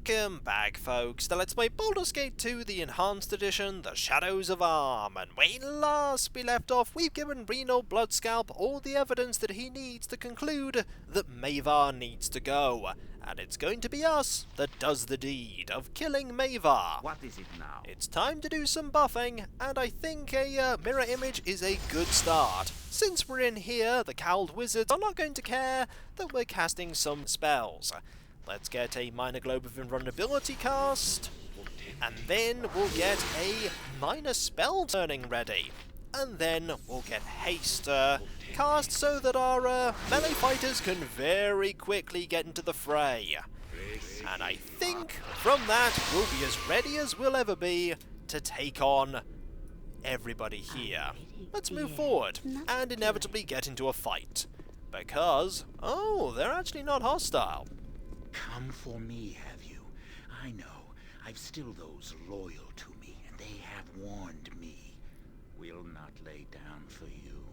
Welcome back, folks, to Let's Play Baldur's Gate 2, the Enhanced Edition, The Shadows of Arm. And when last we left off, we've given Reno Bloodscalp all the evidence that he needs to conclude that Mae'Var needs to go. And it's going to be us that does the deed of killing Mae'Var. What is it now? It's time to do some buffing, and I think a mirror image is a good start. Since we're in here, the cowled wizards are not going to care that we're casting some spells. Let's get a minor globe of invulnerability cast, and then we'll get a minor spell turning ready. And then we'll get haste cast so that our melee fighters can very quickly get into the fray. And I think from that we'll be as ready as we'll ever be to take on everybody here. Let's move forward and inevitably get into a fight. Because, oh, they're actually not hostile. Come for me, have you? I know. I've still those loyal to me, and they have warned me. We'll not lay down for you.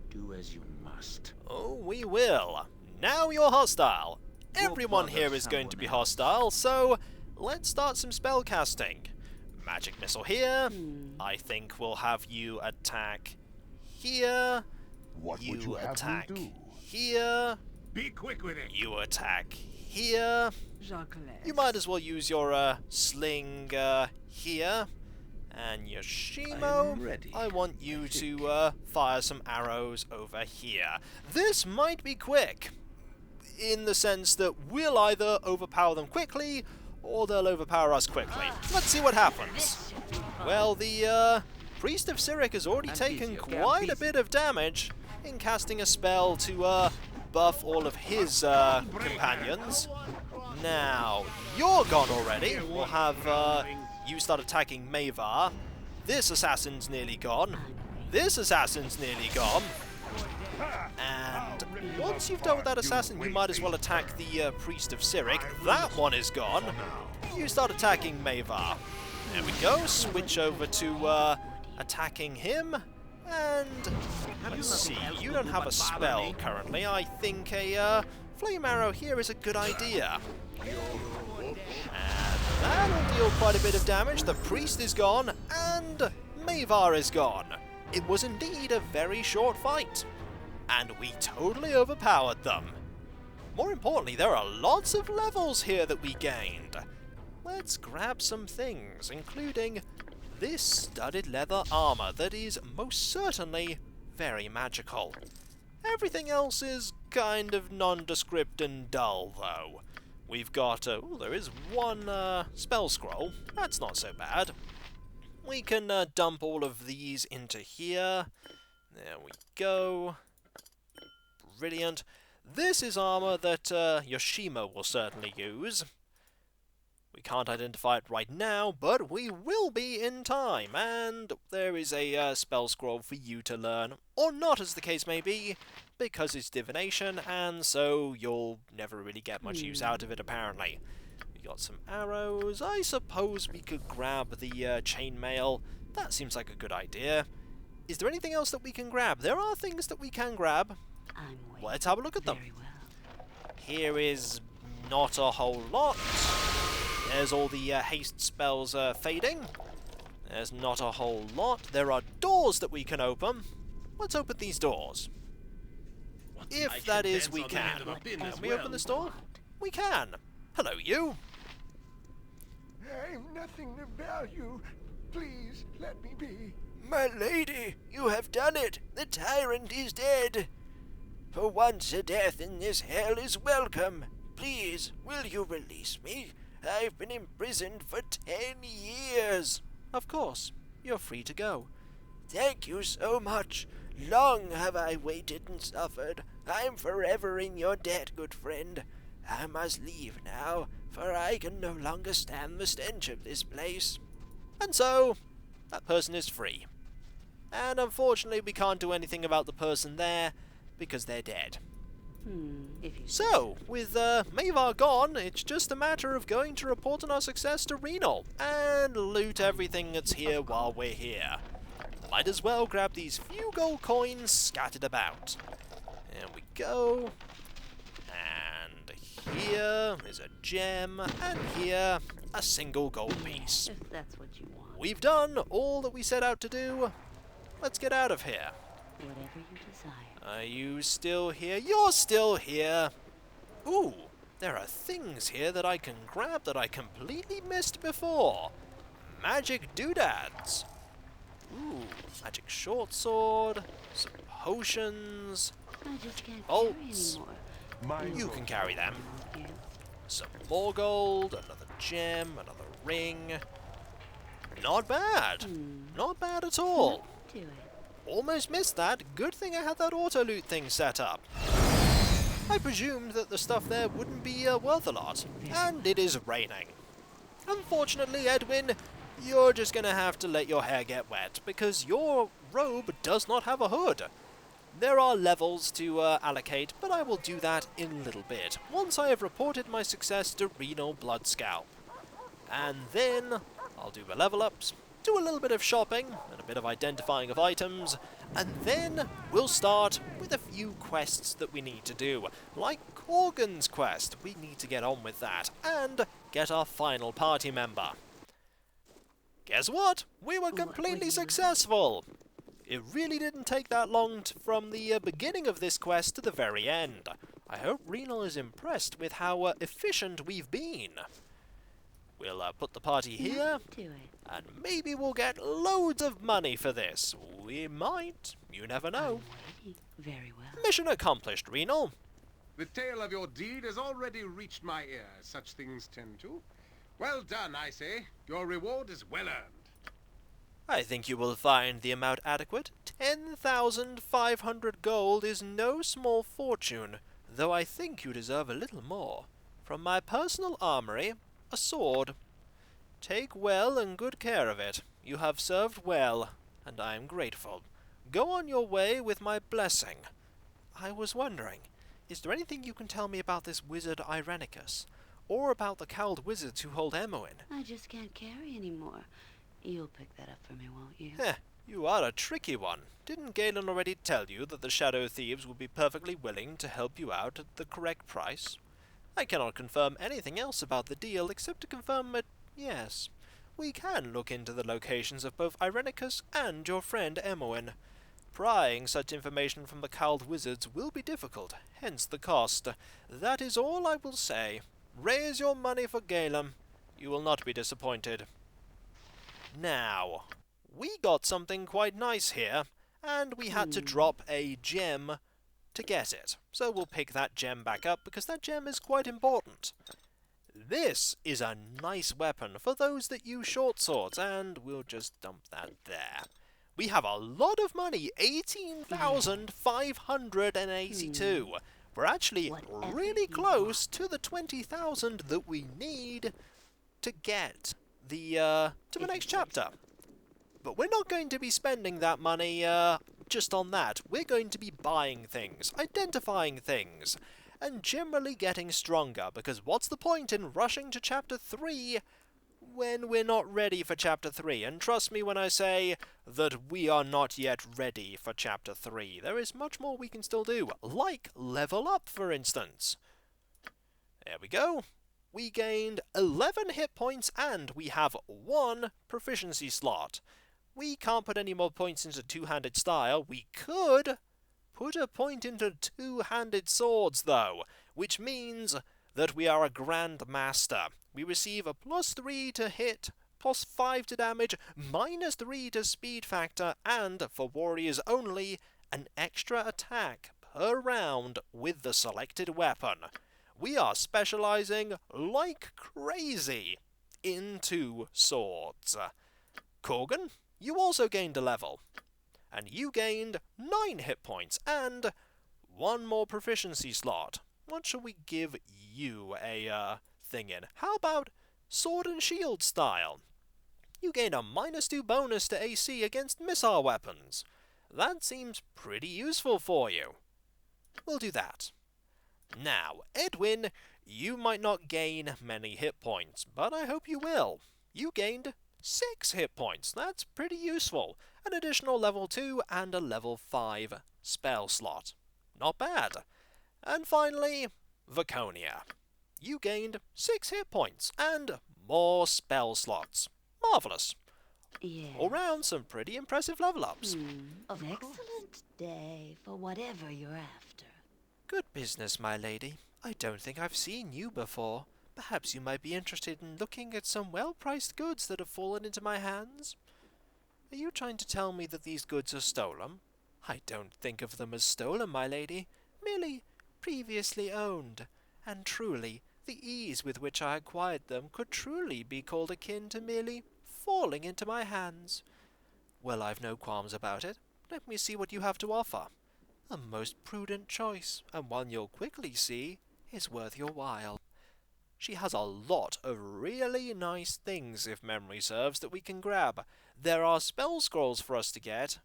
Do as you must. Oh, we will. Now you're hostile. Everyone here is going to be hostile, so let's start some spell casting. Magic missile here. I think we'll have you attack here. What would you have attack me do? here. Be quick with it. You attack here. You might as well use your sling here. And Yoshimo, I want you to fire some arrows over here. This might be quick, in the sense that we'll either overpower them quickly, or they'll overpower us quickly. Let's see what happens. Well, the Priest of Cyric has already taken quite a bit of damage in casting a spell to buff all of his companions. Now, you're gone already. We'll have you start attacking Mae'Var. This assassin's nearly gone. This assassin's nearly gone. And once you've dealt with that assassin, you might as well attack the Priest of Cyric. That one is gone. You start attacking Mae'Var. There we go. Switch over to attacking him. And let's see, you don't have a spell currently. I think a flame arrow here is a good idea. And that'll deal quite a bit of damage. The priest is gone, and Mae'Var is gone. It was indeed a very short fight, and we totally overpowered them. More importantly, there are lots of levels here that we gained. Let's grab some things, including this studded leather armor that is most certainly very magical. Everything else is kind of nondescript and dull, though. We've got, there is one spell scroll. That's not so bad. We can dump all of these into here. There we go. Brilliant. This is armor that Yoshimo will certainly use. We can't identify it right now, but we will be in time, and there is a spell scroll for you to learn, or not as the case may be, because it's divination, and so you'll never really get much use out of it apparently. We got some arrows. I suppose we could grab the chainmail. That seems like a good idea. Is there anything else that we can grab? There are things that we can grab. Let's have a look at them. Here is not a whole lot. There's all the haste spells fading. There's not a whole lot. There are doors that we can open. Let's open these doors. If that is, we can. Can we open this door? We can. Hello, you. I'm nothing of value. Please, let me be. My lady, you have done it. The tyrant is dead. For once a death in this hell is welcome. Please, will you release me? I've been imprisoned for 10 years. Of course. You're free to go. Thank you so much. Long have I waited and suffered. I'm forever in your debt, good friend. I must leave now, for I can no longer stand the stench of this place. And so, that person is free. And unfortunately, we can't do anything about the person there, because they're dead. So, with Mae'Var gone, it's just a matter of going to report on our success to Reno, and loot everything that's here while we're here. Might as well grab these few gold coins scattered about. There we go. And here is a gem, and here a single gold piece. If that's what you want. We've done all that we set out to do. Let's get out of here. Whatever you desire. Are you still here? You're still here! Ooh, there are things here that I can grab that I completely missed before. Magic doodads. Ooh, magic short sword, some potions, I just can't bolts. carry anymore. You can carry them. Yes. Some more gold, another gem, another ring. Not bad. Not bad at all. Do it. Almost missed that. Good thing I had that auto loot thing set up. I presumed that the stuff there wouldn't be worth a lot, and it is raining. Unfortunately, Edwin, you're just gonna have to let your hair get wet, because your robe does not have a hood. There are levels to allocate, but I will do that in a little bit, once I have reported my success to Renal Bloodscalp. And then I'll do my level ups, do a little bit of shopping, and a bit of identifying of items, and then we'll start with a few quests that we need to do, like Corgan's quest. We need to get on with that, and get our final party member. Guess what? We were completely successful! It really didn't take that long from the beginning of this quest to the very end. I hope Renal is impressed with how efficient we've been. We'll put the party here, Do it. and maybe we'll get loads of money for this. We might. You never know. Ready. Very well. Mission accomplished, Renal. The tale of your deed has already reached my ears. Such things tend to. Well done, I say. Your reward is well earned. I think you will find the amount adequate. 10,500 gold is no small fortune, though I think you deserve a little more. From my personal armory, a sword. Take well and good care of it. You have served well, and I am grateful. Go on your way with my blessing. I was wondering, is there anything you can tell me about this wizard Irenicus? Or about the cowled wizards who hold Emoin? I just can't carry anymore. You'll pick that up for me, won't you? You are a tricky one. Didn't Galen already tell you that the Shadow Thieves would be perfectly willing to help you out at the correct price? I cannot confirm anything else about the deal except to confirm that, yes, we can look into the locations of both Irenicus and your friend Emoin. Prying such information from the cowled wizards will be difficult, hence the cost. That is all I will say. Raise your money for Galen. You will not be disappointed. Now, we got something quite nice here, and we had to drop a gem to get it. So we'll pick that gem back up, because that gem is quite important. This is a nice weapon for those that use short swords, and we'll just dump that there. We have a lot of money, 18,582. We're actually really close to the 20,000 that we need to get the next chapter. But we're not going to be spending that money just on that. We're going to be buying things, identifying things, and generally getting stronger, because what's the point in rushing to Chapter 3 when we're not ready for Chapter 3? And trust me when I say that we are not yet ready for Chapter 3. There is much more we can still do, like level up, for instance. There we go. We gained 11 hit points, and we have 1 proficiency slot. We can't put any more points into two-handed style. We could put a point into two-handed swords, though, which means that we are a Grand Master. We receive a +3 to hit, +5 to damage, -3 to speed factor, and, for warriors only, an extra attack per round with the selected weapon. We are specializing like crazy into swords. Corgan, you also gained a level, and you gained 9 hit points and 1 more proficiency slot. What shall we give you a thing in? How about sword and shield style? You gained a -2 bonus to AC against missile weapons. That seems pretty useful for you. We'll do that. Now, Edwin, you might not gain many hit points, but I hope you will. You gained 6 hit points. That's pretty useful. An additional level 2 and a level 5 spell slot. Not bad. And finally, Vaconia. you gained 6 hit points and more spell slots. Marvellous. Yeah. All round, some pretty impressive level ups. Of excellent day for whatever you're after. Good business, my lady. I don't think I've seen you before. Perhaps you might be interested in looking at some well-priced goods that have fallen into my hands. Are you trying to tell me that these goods are stolen? I don't think of them as stolen, my lady, merely previously owned. And truly, the ease with which I acquired them could truly be called akin to merely falling into my hands. Well, I've no qualms about it. Let me see what you have to offer. A most prudent choice, and one you'll quickly see is worth your while. She has a lot of really nice things, if memory serves, that we can grab. There are spell scrolls for us to get,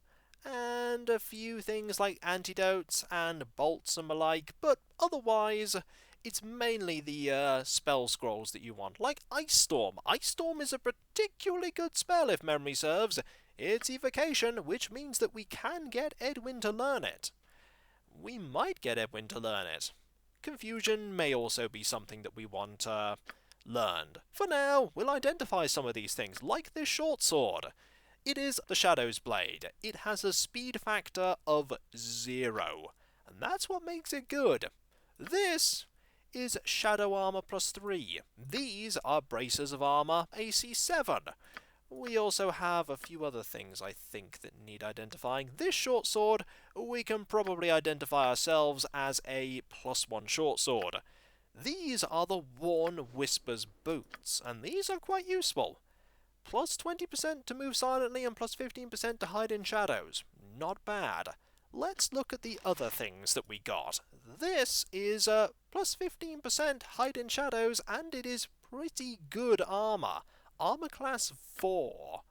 and a few things like antidotes and bolts and the like, but otherwise, it's mainly the spell scrolls that you want, like Ice Storm. Ice Storm is a particularly good spell, if memory serves. It's evocation, which means that we can get Edwin to learn it. We might get Edwin to learn it. Confusion may also be something that we want learned. For now, we'll identify some of these things, like this short sword. It is the Shadow's Blade. It has a speed factor of 0, and that's what makes it good. This is Shadow Armor plus 3. These are Braces of Armor AC 7. We also have a few other things, I think, that need identifying. This short sword, we can probably identify ourselves as a +1 short sword. These are the Worn Whispers boots, and these are quite useful. Plus 20% to move silently and plus 15% to hide in shadows. Not bad. Let's look at the other things that we got. This is plus 15% hide in shadows, and it is pretty good armor. Armor class 4.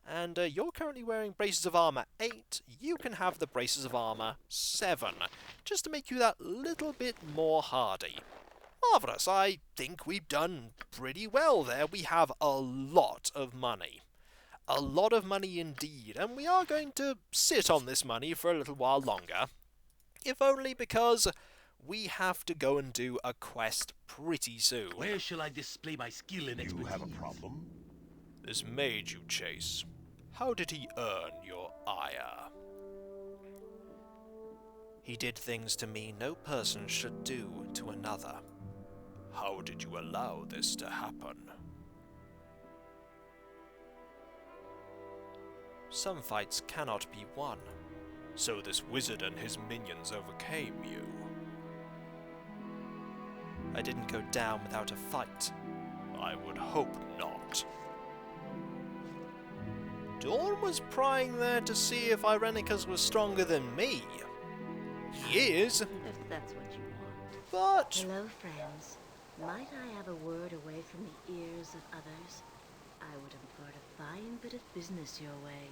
And you're currently wearing Braces of Armor 8. You can have the Braces of Armor 7, just to make you that little bit more hardy. Marvellous. I think we've done pretty well there. We have a lot of money. A lot of money indeed, and we are going to sit on this money for a little while longer, if only because we have to go and do a quest pretty soon. Where shall I display my skill and expertise? You have a problem? This maid you chase, how did he earn your ire? He did things to me no person should do to another. How did you allow this to happen? Some fights cannot be won, so this wizard and his minions overcame you. I didn't go down without a fight. I would hope not. Dawn was prying there to see if Irenicus was stronger than me. He is, If that's what you want. but... Hello, friends. Might I have a word away from the ears of others? I would impart a fine bit of business your way.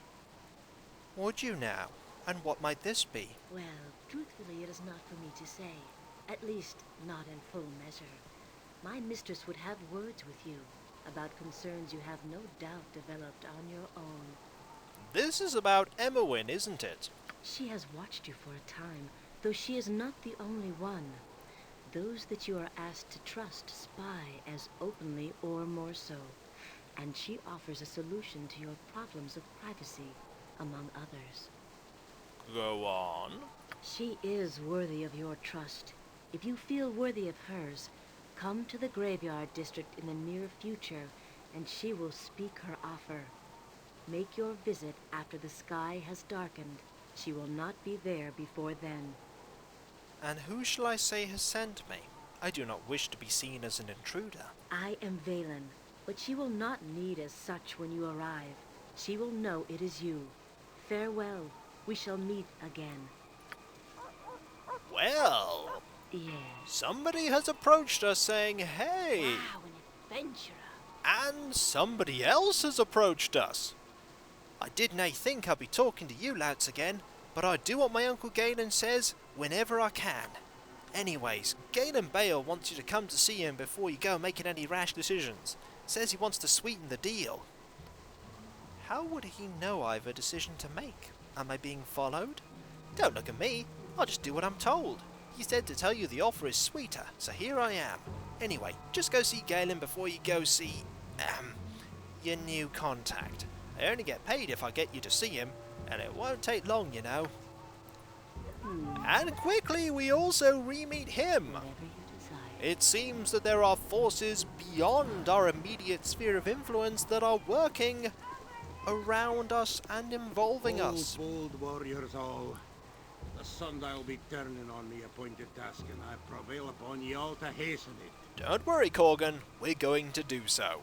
Would you now? And what might this be? Well, truthfully, it is not for me to say. At least, not in full measure. My mistress would have words with you about concerns you have no doubt developed on your own. This is about Emowyn, isn't it? She has watched you for a time, though she is not the only one. Those that you are asked to trust spy as openly or more so, and she offers a solution to your problems of privacy, among others. Go on. She is worthy of your trust. If you feel worthy of hers, come to the graveyard district in the near future, and she will speak her offer. Make your visit after the sky has darkened. She will not be there before then. And who shall I say has sent me? I do not wish to be seen as an intruder. I am Valen, but she will not need as such when you arrive. She will know it is you. Farewell. We shall meet again. Well, Yes. somebody has approached us saying, hey, Wow, an adventurer. and somebody else has approached us. I did nae think I'd be talking to you louts again, but I do what my Uncle Galen says whenever I can. Anyways, Galen Bale wants you to come to see him before you go making any rash decisions. Says he wants to sweeten the deal. How would he know I have a decision to make? Am I being followed? Don't look at me. I'll just do what I'm told. He said to tell you the offer is sweeter, so here I am. Anyway, just go see Galen before you go see, your new contact. I only get paid if I get you to see him, and it won't take long, you know. And quickly we also re-meet him. Whatever you desire. It seems that there are forces beyond our immediate sphere of influence that are working around us and involving us. Bold warriors all. The sundial be turning on the appointed task, and I prevail upon ye all to hasten it. Don't worry, Corgan, we're going to do so.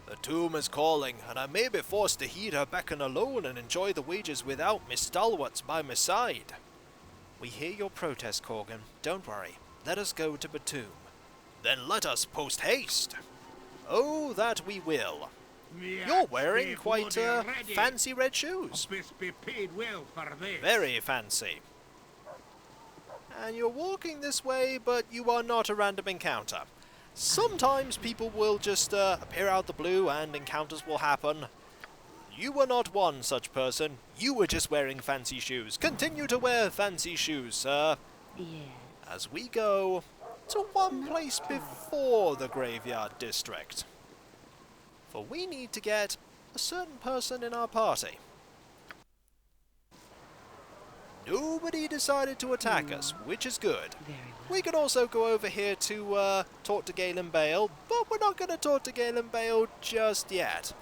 The tomb is calling, and I may be forced to heed her beckon alone and enjoy the wages without Miss Stalwarts by my side. We hear your protest, Corgan. Don't worry. Let us go to the tomb. Then let us post haste. Oh, that we will. You're wearing quite fancy red shoes. Be paid well for this. Very fancy. And you're walking this way, but you are not a random encounter. Sometimes people will just appear out the blue and encounters will happen. You were not one such person. You were just wearing fancy shoes. Continue to wear fancy shoes, sir. Yes. As we go to one place before the graveyard district. For we need to get a certain person in our party. Nobody decided to attack us, which is good. Very well. We can also go over here to talk to Galen Bale, but we're not going to talk to Galen Bale just yet.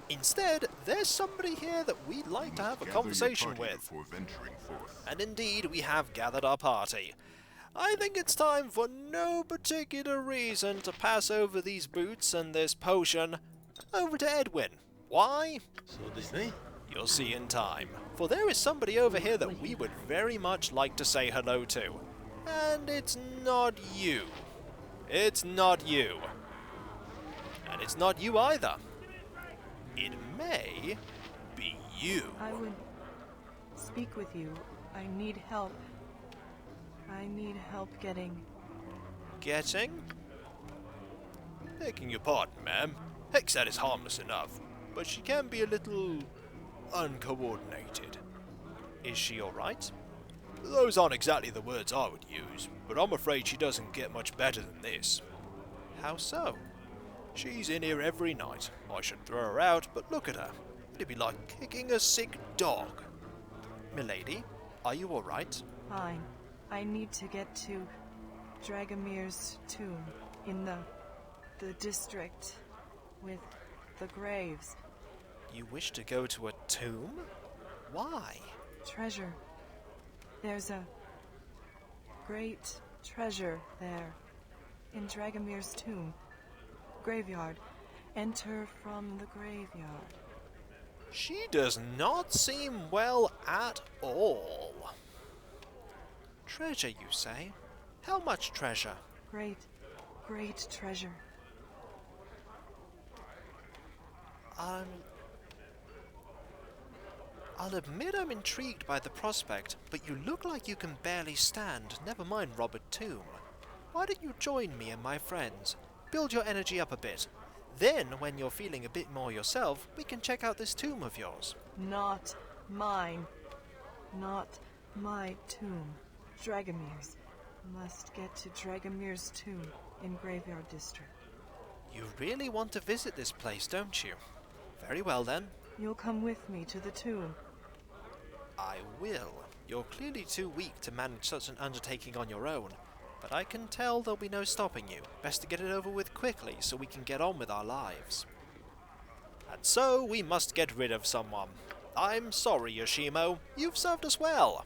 Instead, there's somebody here that we'd like to have a conversation with. And indeed, we have gathered our party. I think it's time, for no particular reason, to pass over these boots and this potion over to Edwin. Why? So this way? You'll see in time. For there is somebody over here that we would very much like to say hello to. And it's not you. It's not you. And it's not you either. It may be you. I would speak with you. I need help. I need help getting... Getting? Begging your pardon, ma'am. Hexxat is harmless enough, but she can be a little uncoordinated. Is she alright? Those aren't exactly the words I would use, but I'm afraid she doesn't get much better than this. How so? She's in here every night. I should throw her out, but look at her. It'd be like kicking a sick dog. Milady, are you alright? Fine. I need to get to Dragomir's tomb in the district with the graves. You wish to go to a tomb? Why? Treasure. There's a great treasure there in Dragomir's tomb. Graveyard. Enter from the graveyard. She does not seem well at all. Treasure, you say? How much treasure? Great treasure. I'll admit I'm intrigued by the prospect, but you look like you can barely stand, never mind Robert Tomb. Why don't you join me and my friends? Build your energy up a bit. Then, when you're feeling a bit more yourself, we can check out this tomb of yours. Not mine. Not my tomb. Dragomir's. Must get to Dragomir's tomb in Graveyard District. You really want to visit this place, don't you? Very well then. You'll come with me to the tomb. I will. You're clearly too weak to manage such an undertaking on your own, but I can tell there'll be no stopping you. Best to get it over with quickly so we can get on with our lives. And so we must get rid of someone. I'm sorry, Yoshimo. You've served us well.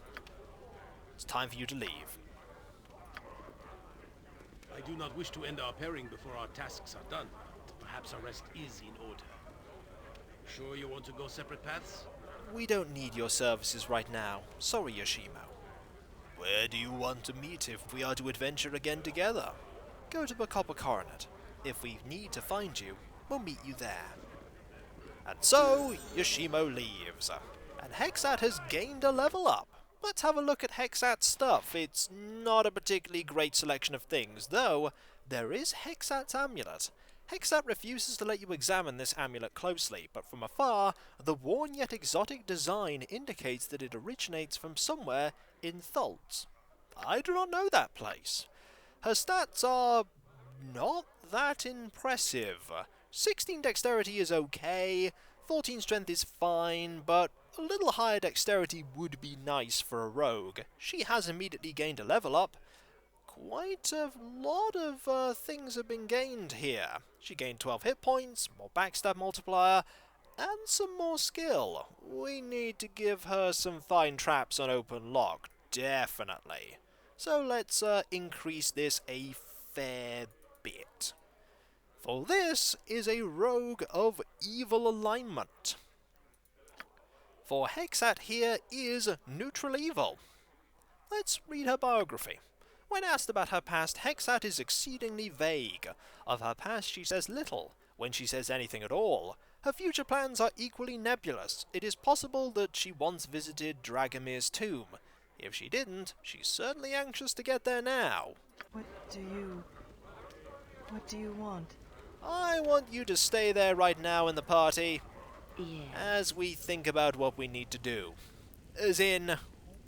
It's time for you to leave. I do not wish to end our pairing before our tasks are done. Perhaps a rest is in order. Sure you want to go separate paths? We don't need your services right now. Sorry, Yoshimo. Where do you want to meet if we are to adventure again together? Go to the Copper Coronet. If we need to find you, we'll meet you there. And so, Yoshimo leaves. And Hexxat has gained a level up. Let's have a look at Hexxat's stuff. It's not a particularly great selection of things, though there is Hexxat's amulet. Hexxat refuses to let you examine this amulet closely, but from afar, the worn yet exotic design indicates that it originates from somewhere in Thultz. I do not know that place. Her stats are not that impressive. 16 dexterity is okay, 14 strength is fine, but a little higher dexterity would be nice for a rogue. She has immediately gained a level up. Quite a lot of things have been gained here. She gained 12 hit points, more backstab multiplier, and some more skill. We need to give her some fine traps on open lock, definitely. So let's increase this a fair bit. For this is a rogue of evil alignment. For Hexxat here is neutral evil. Let's read her biography. When asked about her past, Hexxat is exceedingly vague. Of her past she says little, when she says anything at all. Her future plans are equally nebulous. It is possible that she once visited Dragomir's tomb. If she didn't, she's certainly anxious to get there now. What do you want? I want you to stay there right now in the party, Yes. as we think about what we need to do. As in,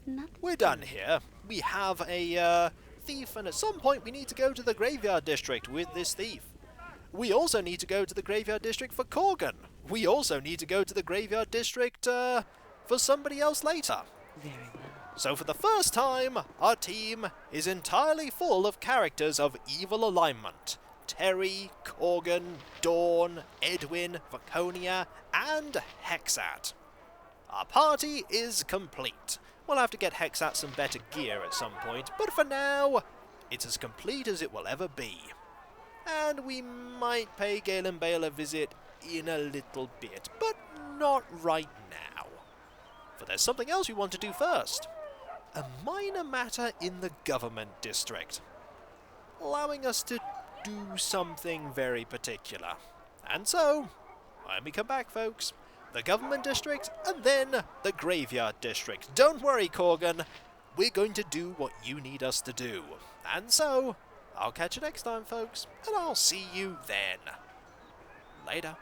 Not we're done here. We have a thief, and at some point we need to go to the graveyard district with this thief. We also need to go to the graveyard district for Korgan. We also need to go to the graveyard district for somebody else later. very well. So for the first time, our team is entirely full of characters of evil alignment. Terry, Korgan, Dawn, Edwin, Vaconia, and Hexxat. Our party is complete. We'll have to get Hexxat some better gear at some point, but for now, it's as complete as it will ever be. And we might pay Galen Bale a visit in a little bit, but not right now. For there's something else we want to do first. A minor matter in the government district, allowing us to do something very particular. And so, when we come back, folks, the government district and then the graveyard district. Don't worry, Korgan, we're going to do what you need us to do. And so, I'll catch you next time, folks, and I'll see you then. Later.